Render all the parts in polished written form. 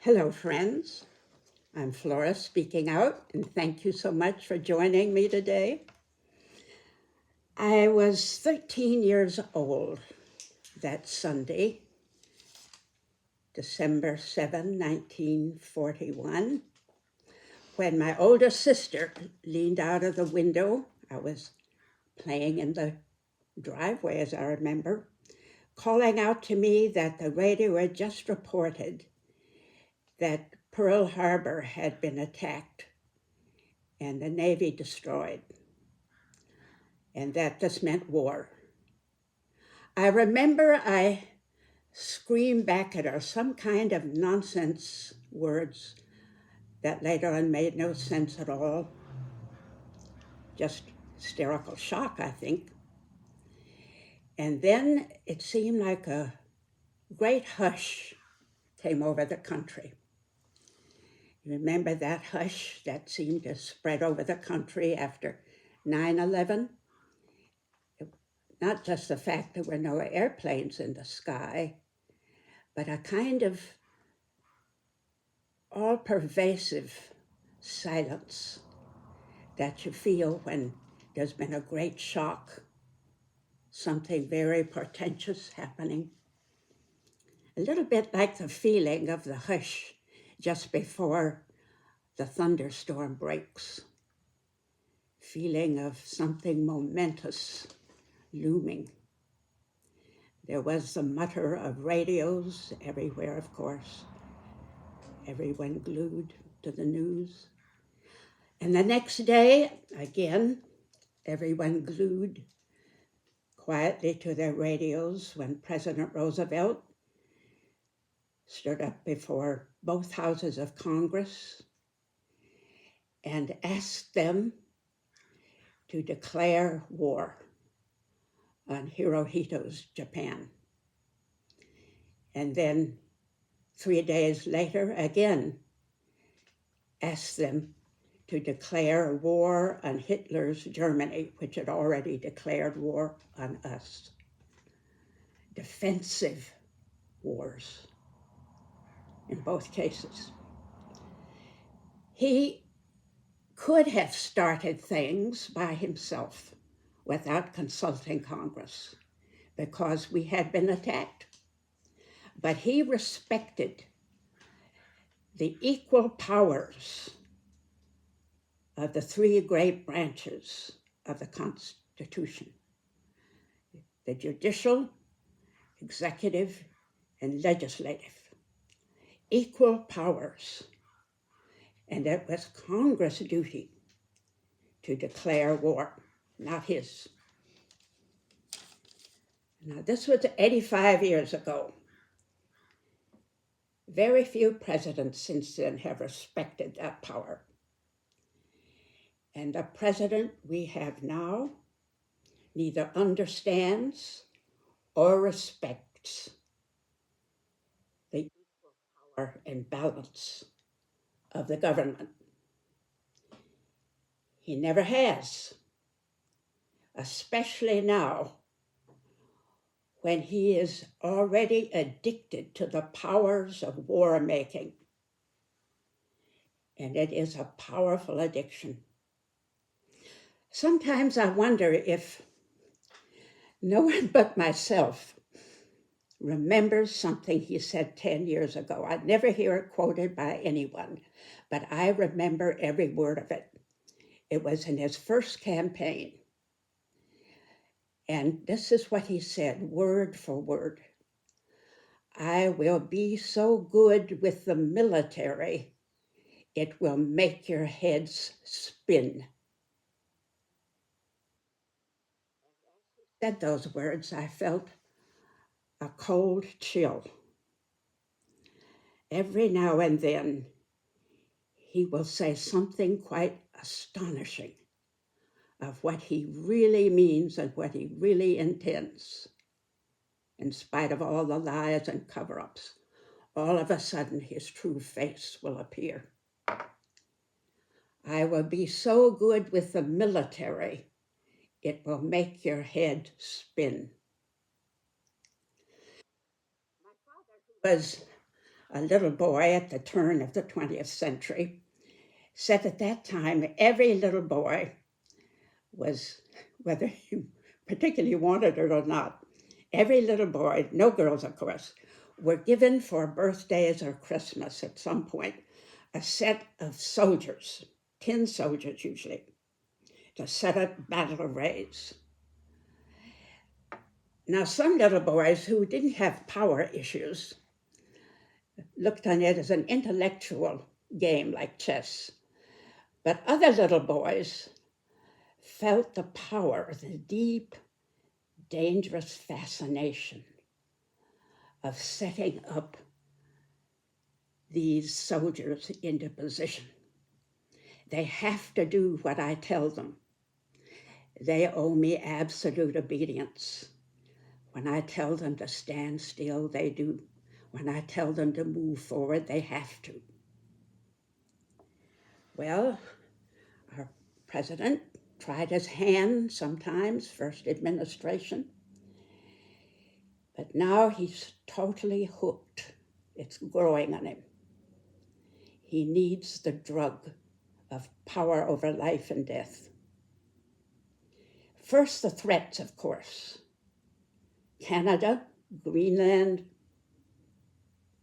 Hello, friends. I'm Flora speaking out, and thank you so much for joining me today. I was 13 years old that Sunday, December 7, 1941, when my older sister leaned out of the window. I was playing in the driveway, as I remember, calling out to me that the radio had just reported that Pearl Harbor had been attacked and the Navy destroyed, and that this meant war. I remember I screamed back at her some kind of nonsense words that later on made no sense at all, just hysterical shock, I think. And then it seemed like a great hush came over the country. Remember that hush that seemed to spread over the country after 9/11? Not just the fact there were no airplanes in the sky, but a kind of all-pervasive silence that you feel when there's been a great shock, something very portentous happening. A little bit like the feeling of the hush just before the thunderstorm breaks. Feeling of something momentous looming. There was the mutter of radios everywhere, of course. Everyone glued to the news. And the next day, again, everyone glued quietly to their radios when President Roosevelt stood up before both houses of Congress and asked them to declare war on Hirohito's Japan. And then 3 days later, again, asked them to declare war on Hitler's Germany, which had already declared war on us. Defensive wars in both cases. He could have started things by himself without consulting Congress because we had been attacked. But he respected the equal powers of the three great branches of the Constitution: the judicial, executive, and legislative. Equal powers. And it was Congress' duty to declare war, not his. Now, this was 85 years ago. Very few presidents since then have respected that power. And the president we have now neither understands or respects the equal power and balance of the government. He never has, especially now when he is already addicted to the powers of war making. And it is a powerful addiction. Sometimes I wonder if no one but myself remembers something he said 10 years ago. I'd never hear it quoted by anyone, but I remember every word of it. It was in his first campaign. And this is what he said, word for word. I will be so good with the military, it will make your heads spin. Said those words, I felt a cold chill. Every now and then, he will say something quite astonishing of what he really means and what he really intends. In spite of all the lies and cover-ups, all of a sudden his true face will appear. I will be so good with the military, it will make your head spin. My father was a little boy at the turn of the 20th century, said at that time every little boy was, whether he particularly wanted it or not, every little boy, no girls of course, were given for birthdays or Christmas at some point a set of soldiers, tin soldiers usually, to set up battle arrays. Now, some little boys who didn't have power issues looked on it as an intellectual game like chess. But other little boys felt the power, the deep, dangerous fascination of setting up these soldiers into position. They have to do what I tell them. They owe me absolute obedience. When I tell them to stand still, they do. When I tell them to move forward, they have to. Well, our president tried his hand sometimes, first administration, but now he's totally hooked. It's growing on him. He needs the drug of power over life and death. First, the threats, of course. Canada, Greenland,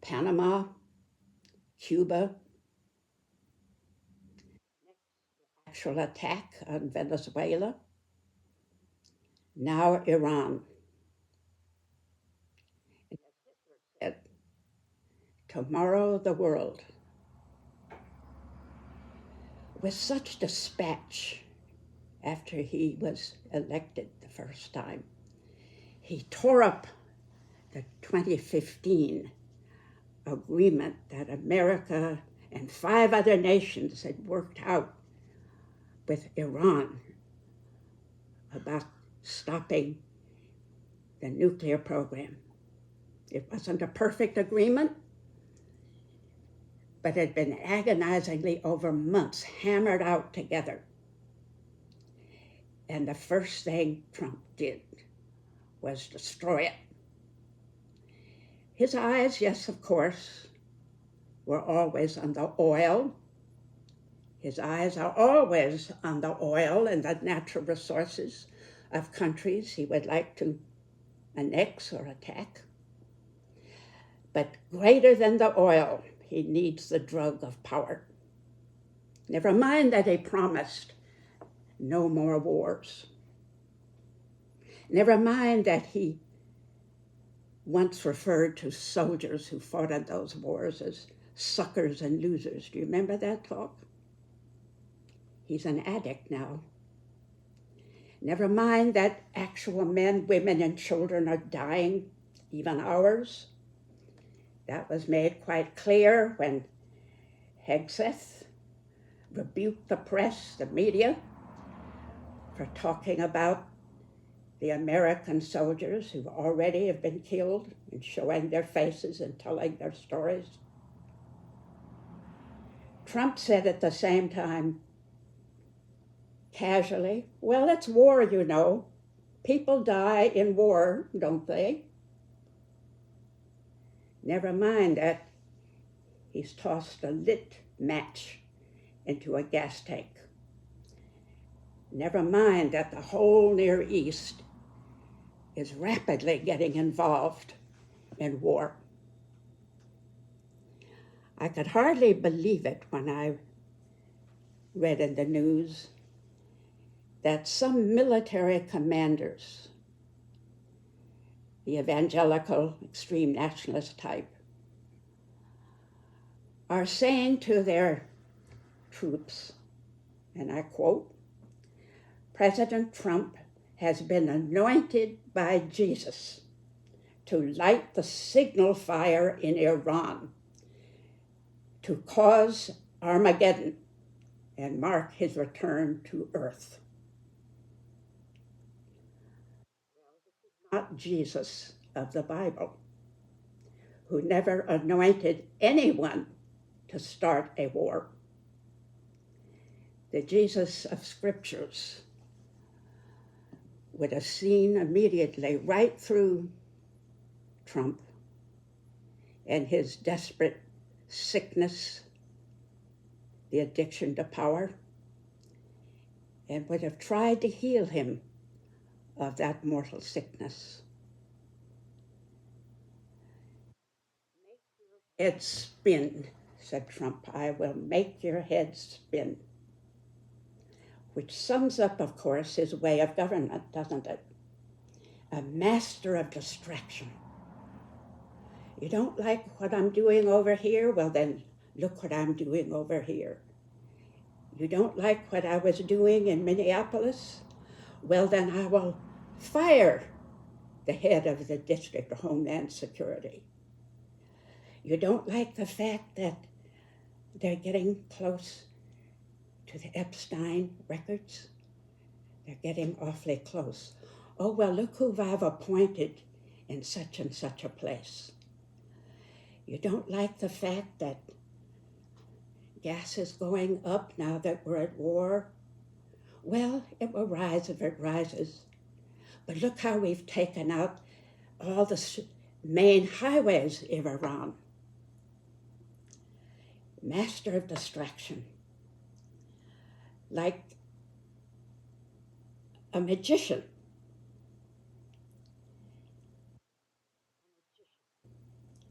Panama, Cuba, actual attack on Venezuela, now Iran. And as Hitler said, tomorrow the world. With such dispatch, after he was elected the first time, he tore up the 2015 agreement that America and 5 other nations had worked out with Iran about stopping the nuclear program. It wasn't a perfect agreement, but had been agonizingly over months hammered out together. And the first thing Trump did was destroy it. His eyes, yes, of course, were always on the oil. His eyes are always on the oil and the natural resources of countries he would like to annex or attack. But greater than the oil, he needs the drug of power. Never mind that he promised no more wars. Never mind that he once referred to soldiers who fought in those wars as suckers and losers. Do you remember that talk? He's an addict now. Never mind that actual men, women, and children are dying, even ours. That was made quite clear when Hegseth rebuked the press, the media, for talking about the American soldiers who already have been killed and showing their faces and telling their stories. Trump said at the same time, casually, well, it's war, you know. People die in war, don't they? Never mind that he's tossed a lit match into a gas tank. Never mind that the whole Near East is rapidly getting involved in war. I could hardly believe it when I read in the news that some military commanders, the evangelical, extreme nationalist type, are saying to their troops, and I quote, President Trump has been anointed by Jesus to light the signal fire in Iran, to cause Armageddon and mark his return to earth. Not Jesus of the Bible, who never anointed anyone to start a war. The Jesus of Scriptures would have seen immediately right through Trump. and his desperate sickness, the addiction to power, and would have tried to heal him of that mortal sickness. Head spin, said Trump. I will make your head spin. Which sums up, of course, his way of government, doesn't it? A master of distraction. You don't like what I'm doing over here? Well, then look what I'm doing over here. You don't like what I was doing in Minneapolis? Well, then I will fire the head of the District of Homeland Security. You don't like the fact that they're getting close to the Epstein records? They're getting awfully close. Oh, well, look who I've appointed in such and such a place. You don't like the fact that gas is going up now that we're at war? Well, it will rise if it rises. But look how we've taken out all the main highways of Iran. Master of distraction. Like a magician.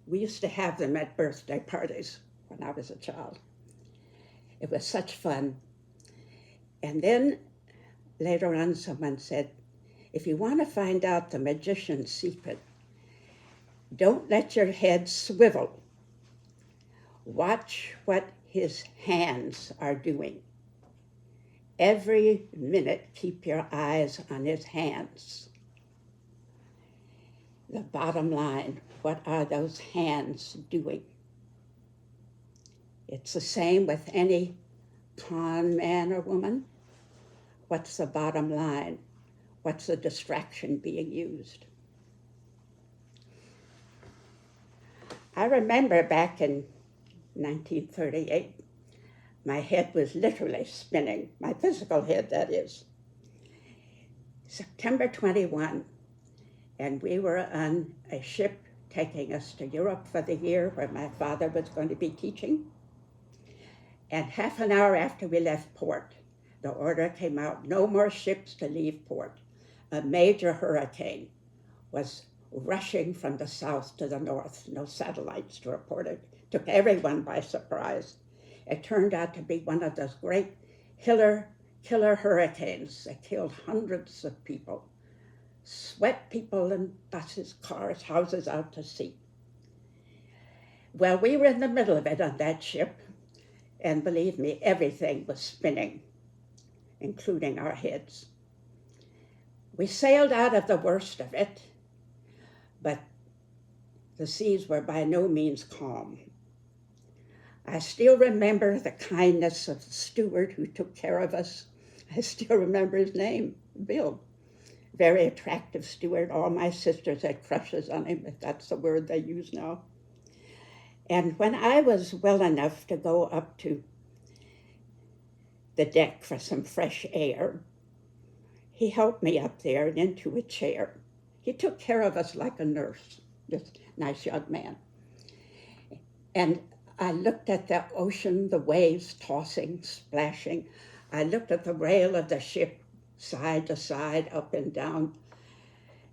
We used to have them at birthday parties when I was a child. It was such fun. And then later on, someone said, if you want to find out the magician's secret, don't let your head swivel. Watch what his hands are doing. Every minute, keep your eyes on his hands. The bottom line, what are those hands doing? It's the same with any con man or woman. What's the bottom line? What's the distraction being used? I remember back in 1938, my head was literally spinning, my physical head, that is. September 21, and we were on a ship taking us to Europe for the year where my father was going to be teaching. And half an hour after we left port, the order came out, no more ships to leave port. A major hurricane was rushing from the south to the north, no satellites to report it. Took everyone by surprise. It turned out to be one of those great killer hurricanes that killed hundreds of people, swept people in buses, cars, houses out to sea. Well, we were in the middle of it on that ship, and believe me, everything was spinning, including our heads. We sailed out of the worst of it, but the seas were by no means calm. I still remember the kindness of the steward who took care of us. I still remember his name, Bill. Very attractive steward. All my sisters had crushes on him, if that's the word they use now. And when I was well enough to go up to the deck for some fresh air, he helped me up there and into a chair. He took care of us like a nurse, this nice young man. And I looked at the ocean, the waves tossing, splashing. I looked at the rail of the ship, side to side, up and down,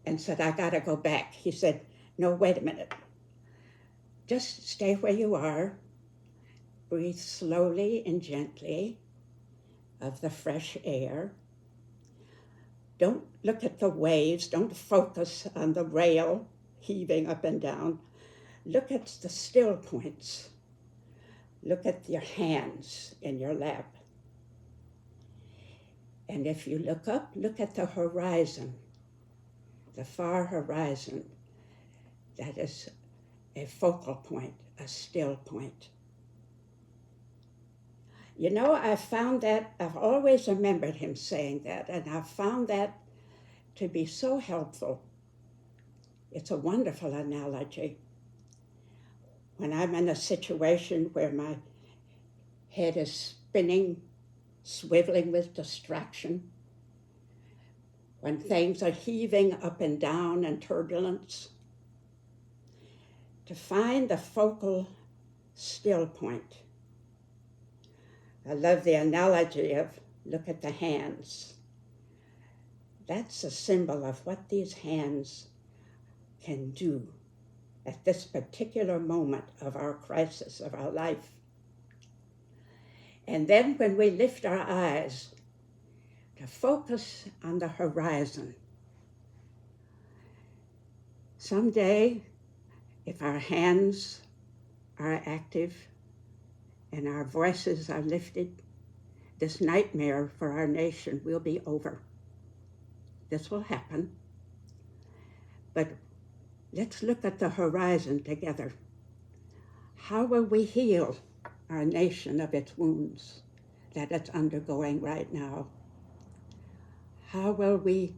and said, I gotta go back. He said, no, wait a minute. Just stay where you are. Breathe slowly and gently of the fresh air. Don't look at the waves. Don't focus on the rail heaving up and down. Look at the still points. Look at your hands in your lap. And if you look up, look at the horizon, the far horizon. That is a focal point, a still point. You know, I found that, I've always remembered him saying that, and I've found that to be so helpful. It's a wonderful analogy. When I'm in a situation where my head is spinning, swiveling with distraction, when things are heaving up and down in turbulence, to find the focal still point. I love the analogy of look at the hands. That's a symbol of what these hands can do at this particular moment of our crisis, of our life. And then when we lift our eyes to focus on the horizon, someday, if our hands are active and our voices are lifted, this nightmare for our nation will be over. This will happen. But let's look at the horizon together. How will we heal our nation of its wounds that it's undergoing right now? How will we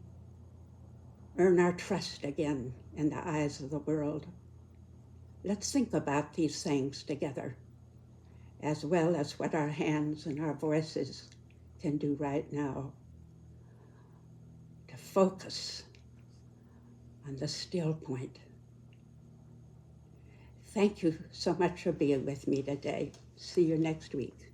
earn our trust again in the eyes of the world? Let's think about these things together, as well as what our hands and our voices can do right now to focus on the still point. Thank you so much for being with me today. See you next week.